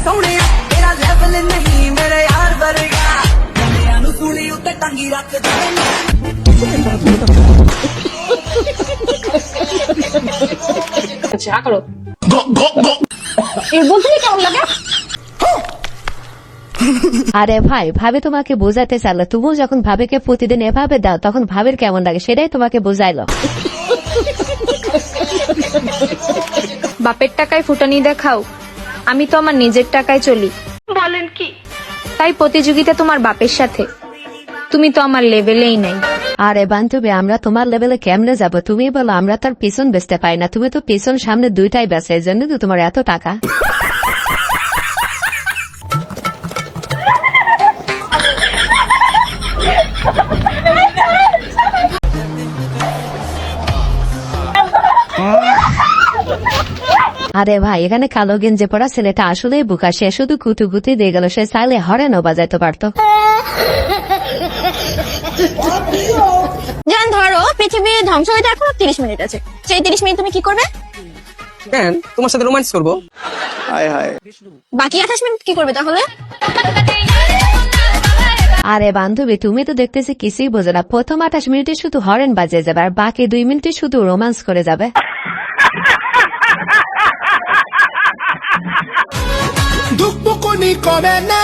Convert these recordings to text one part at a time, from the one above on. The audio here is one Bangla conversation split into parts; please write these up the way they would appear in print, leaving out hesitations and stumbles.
सोने तेरा लेवल नहीं मेरे यार वर्गा मैं सूली उत्ते टंगी रख दे अच्छा करो ये बोलते কেমন লাগে আরে ভাই ভাবে তোমাকে বোঝাতে চাইলো, তুমিও যখন ভাবেকে প্রতিদিন এভাবে দাও তখন ভাবের কেমন লাগে সেটাই তোমাকে বোঝাইলো। বাপের টাকায় ফুটানি দেখাও, আমি তো আমার নিজের টাকায় চলি। বলেন কি? তাই প্রতিযোগিতা তোমার বাপের সাথে, তুমি তো আমার লেভেলেই নাই। আরে বান্ধবী আমরা তোমার লেভেলে কেমনে যাব? তুমি বলো আমরা তার পিছন বেচতে পাই না, তুমি তো পিছন সামনে দুইটাই বেচে, এই জন্য তো তোমার এত টাকা। আরে ভাই এখানে কালো গেঞ্জে পড়া ছেলেটা আসলেই বুকা, সে শুধু কুতুকুতি দিয়ে গেল, সে চাইলে হরেনও বাজাইতে পারতো। জান ধরো পৃথিবী ধ্বংস হইতে এখনো 30 মিনিট আছে, সেই 30 মিনিট তুমি কি করবে? কেন তোমার সাথে রোমান্স করবো। হায় হায়, বাকি 28 মিনিট কি করবে তাহলে? আরে বান্ধবী তুমি তো দেখতেছি কিছুই বোঝো না, প্রথম 28 মিনিটে শুধু হরেন বাজিয়ে যাবে আর বাকি 2 মিনিটে শুধু রোমান্স করে যাবে। দুঃখনি কমে না,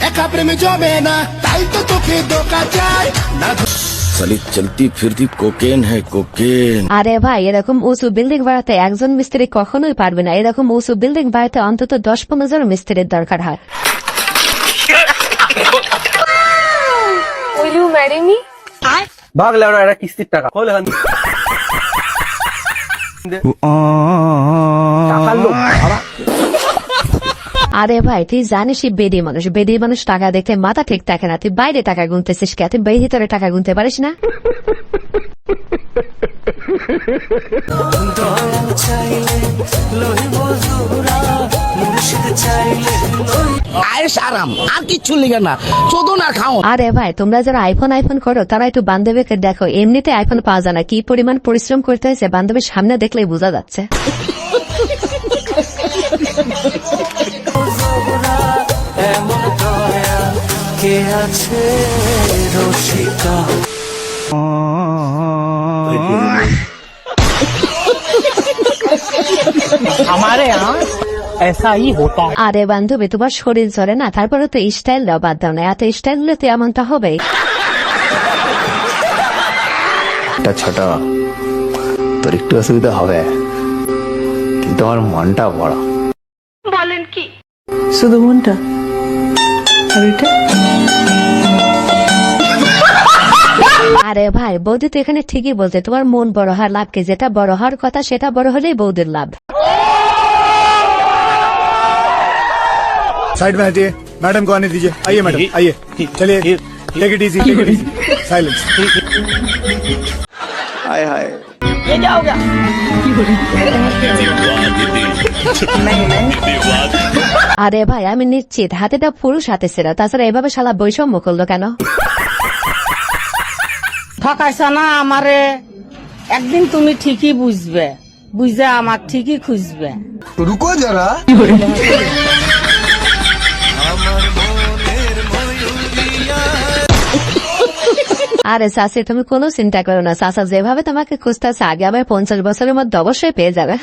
একা প্রেমে জমে না, তাই তো তোকে ধোকা চাই না। সালি চলতি ফিরতি কোকেন হ্যাঁ কোকেন। আরে ভাই এরকম উঁচু বিল্ডিং বাড়াতে একজন মিস্ত্রি কখনোই পারবে না, এরকম উঁচু বিল্ডিং বাড়াতে অন্তত 10-15 জন মিস্ত্রির দরকার হয়। Will you marry me? ভাগলে ওরা একটা কিস্তির টাকা হলে টাকার লোক বাবা। আরে ভাই তুই জানিসই বেডি মানুষ টাকা দেখতে মাথা ঠিক থাকে না, তুই বাইরে টাকা গুনতেছিস কে? তুই ভিতরে টাকা গুনতে পারিস না? আর কিচ্ছু লিখে না, চোদো না খাও। আরে ভাই তোমরা যারা আইফোন করো তারা একটু বান্ধবীকে দেখো, এমনিতে আইফোন পাওয়া যায় না, কি পরিমাণ পরিশ্রম করতে হয়েছে বান্ধবীর সামনে দেখলেই বোঝা যাচ্ছে। हमारे यहाँ ऐसा ही होता है। আরে বান্ধবী তোমার শরীর চলে না, তারপরে তো স্টাইল দাও, বাদ দাও না, এত স্টাইল হলে তো এমনটা হবে। ছোট তোর একটু অসুবিধা হবে, কিন্তু আমার মনটা বড়। বলেন কি? শুধু মনটা আর এটা? আরে ভাই বৌদি তো এখানে ঠিকই বলছে, তোমার মন বড় হওয়ার লাভ কি? যেটা বড় হওয়ার কথা সেটা বড় হলেই বৌদির লাভ। साइड में हटिए, मैडम को आने दीजिए। आइए मैडम आइए, चलिए टेक इट इजी, साइलेंस। हाय हाय, আরে ভাই আমি নিশ্চিত হাতেটা পুরুষ হাতে ছিল, তাছাড়া এভাবে শালা বৈষম্য করলো কেন? ঠকাইছা না আমারে, একদিন তুমি ঠিকই বুঝবে, বুঝে আমার ঠিকই খুঁজবে। रुको जरा। আরে চাষি তুমি কোনো চিন্তা করো না, চাষা যেভাবে তোমাকে খুঁজতেছে আগে আবার 50 বছরের মধ্যে অবশ্যই পেয়ে যাবে।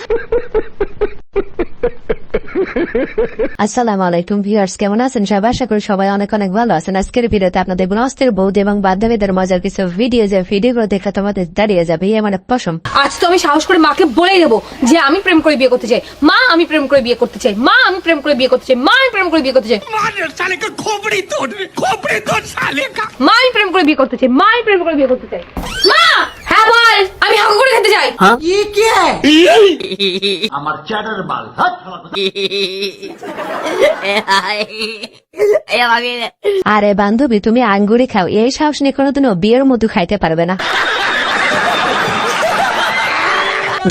আসসালামু আলাইকুম ভিউয়ার্স, কেমন আছেন সবাই? আশা করি সবাই অনেক অনেক ভালো আছেন। আজকের ভিডিওতে আপনাদের বনস্তের বৌদি এবং বান্ধবীদের মজার কিছু ভিডিও, যে ভিডিওগুলো দেখলে তোমাদের দাঁড়িয়ে যাবে মানে পশম। আজ তো আমি সাহস করে মাকে বলেই দেবো যে আমি প্রেম করে বিয়ে করতে চাই, মা আমি প্রেম করে বিয়ে করতে চাই, মা আমি প্রেম করে বিয়ে করতে চাই, মা আমি প্রেম করে বিয়ে করতে চাই, মা আমি প্রেম করে বিয়ে করতে চাই, মা আমি প্রেম করে বিয়ে করতে চাই। মা হ্যাঁ বল, আমি হাগু করে খেতে চাই। আমার চ্যাটার বাল। আরে বান্ধবী তুমি আঙ্গুরি খাও, এই সাহস নিয়ে কোনোদিনও বিয়ের মধু খাইতে পারবে না।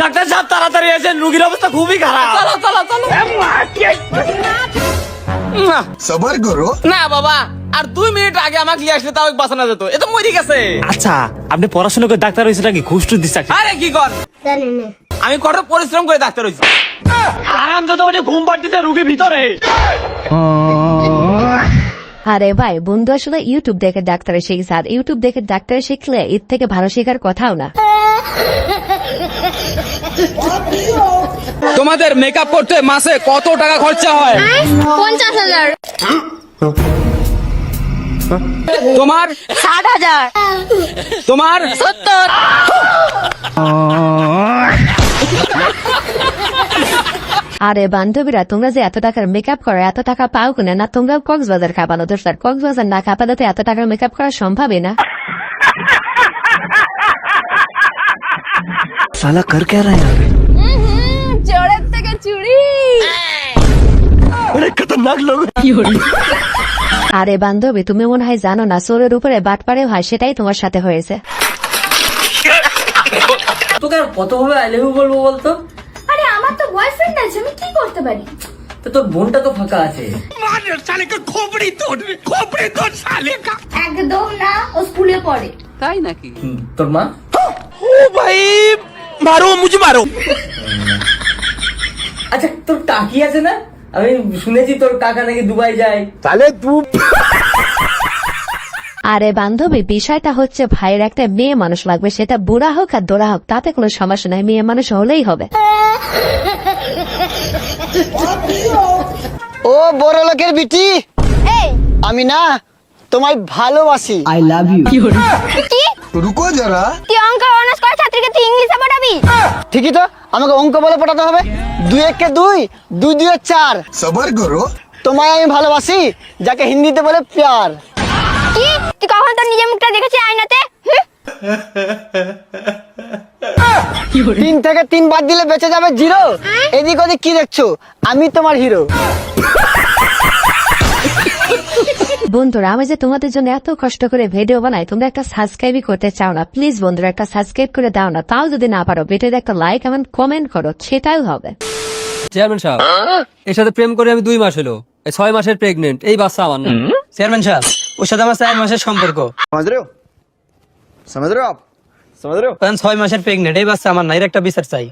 ডাক্তার সাহেব তাড়াতাড়ি এসেন, রোগীর অবস্থা খুবই খারাপ। চলো চলো চলো। সবার করো না বাবা, আর 2 মিনিট আগে আমাকে নিয়ে আসলে তাও বাঁচানো যেত, এ তো মরে গেছে। আচ্ছা আপনি পড়াশোনা করে ডাক্তার হয়েছে নাকি ঘুষ টুস দিচ্ছে? আরে কি কর, আমি কঠোর পরিশ্রম করে ডাক্তার হয়েছি। আরাম তো তোমাকে ঘুম পাড়তেছে রুগী ভিতরে। আরে ভাই বন্ধু আসলে ইউটিউব দেখে ডাক্তারে শিখছে, আর ইউটিউব দেখে ডাক্তারে শিখলে এর থেকে ভালো শেখার কথাও না। তোমাদের মেকআপ করতে মাসে কত টাকা খরচা হয়? 50,000। তোমার 60,000। তোমার 70। আরে বান্ধবীরা, তোমরা যে এত টাকার মেকআপ করো, এত টাকা পাও কিনা? না তোমরা কক্সবাজার খাবানো তো স্যার, কক্সবাজার না খাপালে তো এত টাকার মেকআপ করা সম্ভবই না। साला कर क्या रहा है यहाँ पे? চোরের থেকে চুরি। बड़े खतरनाक लोग। আরে বান্ধবী, তুমি মনে হয় জানো না, চোরের উপরে বাটপাড়েও হয়, সেটাই তোমার সাথে হয়েছে। তোকে আর কতভাবে আই লাভ ইউ বলবো বলতো? আরে আমার তো বয়ফ্রেন্ড আছে, আমি কি করতে পারি? তো তোর বোনটা তো ফাঁকা আছে। একদম না, ও স্কুলে পড়ে। তোর মা? আচ্ছা তোর টাকি আছে না? আমি শুনেছি তোর কাকা নাকি দুবাই যায়। আরে বান্ধবী, বিষয়টা হচ্ছে ভাইয়ের একটা মেয়ে মানুষ লাগবে, সেটা বুড়া হোক আর দোড়া হোক, তাতে কোনো সমস্যা নাই, মেয়ে মানুষ হলেই হবে। ও বড় লোকের বিটি, আমি না তোমায় ভালোবাসি। I love you. रुको जरा। তুই অঙ্ক অনার্স করা ছাত্রীকে তুই ইংলিশে পড়াবি? ঠিকই তো, আমাকে অঙ্ক বলে পড়াতে হবে। 2 1 কে 2, 2 2 4। सबर करो। তোমায় আমি ভালোবাসি, যাকে হিন্দিতে বলে প্যার। কি? তুই কখন তোর নিজের মুখটা দেখেছিস আয়নাতে? 3 থেকে 3 বাদ দিলে বেঁচে যাবে 0। এদিক ওদিক কি দেখছো? আমি তোমার হিরো। বন্ধুরা, আমি যে তোমাদের জন্য এত কষ্ট করে ভিডিও বানাই, তোমরা একটা সাবস্ক্রাইবই করতে চাও না। প্লিজ বন্ধুরা, একটা সাবস্ক্রাইব করে দাও না, তাও যদি না পারো ভিডিওতে একটা লাইক এবং কমেন্ট করো, সেটাও হবে। চেয়ারম্যান সাহেব, এর সাথে প্রেম করে আমি 2 মাস হলো, 6 মাসের প্রেগনেন্ট, এই বাচ্চা আমার না। চেয়ারম্যান সাহেব, ওর সাথে আমার 4 মাসের সম্পর্ক। समझ रहे हो? समझ रहे हो आप? समझ रहे हो? 6 মাসের প্রেগনেন্ট, এই বাচ্চা আমার না, এর একটা বিচার চাই।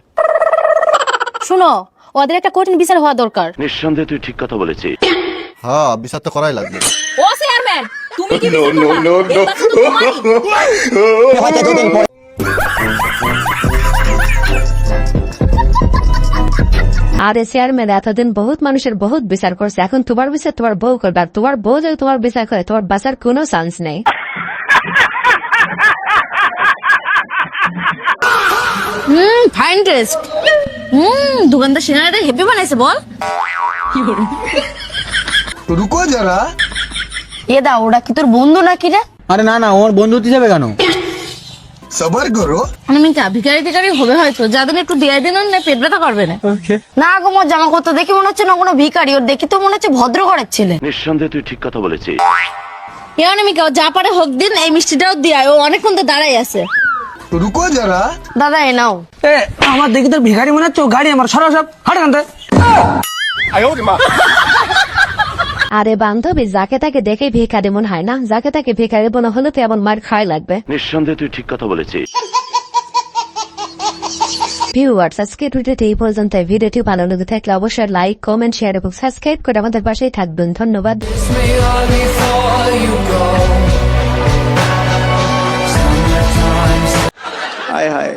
শোনো, ওদের একটা কঠিন বিচার হওয়া দরকার। নিঃসন্দেহে তুই ঠিক কথা বলেছিস। हाँ বিচার তো করাই লাগবে। ও চেয়ারম্যান, তুমি কি বিচার করবা? এই বাচ্চা তো তোমারই। আরে চেয়ারম্যান, এতদিন বহুত মানুষের বহুত বিচার করছে, এখন তোমার বিচার তোমার বউ করবে, আর তোমার বউ যদি তোমার বিচার করে, তোমার বাঁচার কোনো চান্স নেই। Fine test. দোকানদার সিনারিটা হেভি বানাইছে বল। रुको जरा। এ দা, ওরা কি তোর বন্ধু নাকি রে? আরে না না, ওর বন্ধু হিসেবে কেন? सबर करो। আমি কা ভিখারি টিকারি হবে হয়তো, যাদের একটু দিয়ে দিন না, পেট ব্যথা করবে না। না গো, মোর জামা কত দেখি মনে হচ্ছে না কোনো ভিখারি, ওর দেখি তো মনে হচ্ছে ভদ্র ঘরের ছেলে। নিঃসন্দেহে তুই ঠিক কথা বলেছিস। এমন আমি কেউ যা পারে হোক দিন, এই মিষ্টিটাও দিয়ে ও অনেকক্ষণ তো দাঁড়াই আছে। रुको जरा। দাদা এ নাও। আমার দেখি তোর ভিখারি মনে হচ্ছে, গাড়ি আমার সরা সব হাট আনতে। আরে বান্ধবী, যাকে তাকে দেখে ভিখারি মনে হয় না, যাকে তাকে ভিখারি মনে হলে তো এমন মার খাওয়াই লাগবে। নিঃসন্দেহে তুই ঠিক কথা বলেছিস। ভিউয়ার্স, আজকে ভিডিওটি এই পর্যন্ত। ভিডিওটি ভালো লেগে থাকলে অবশ্যই লাইক, কমেন্ট, শেয়ার এবং সাবস্ক্রাইব করে আমাদের পাশেই থাকবেন। ধন্যবাদ। हाय हाय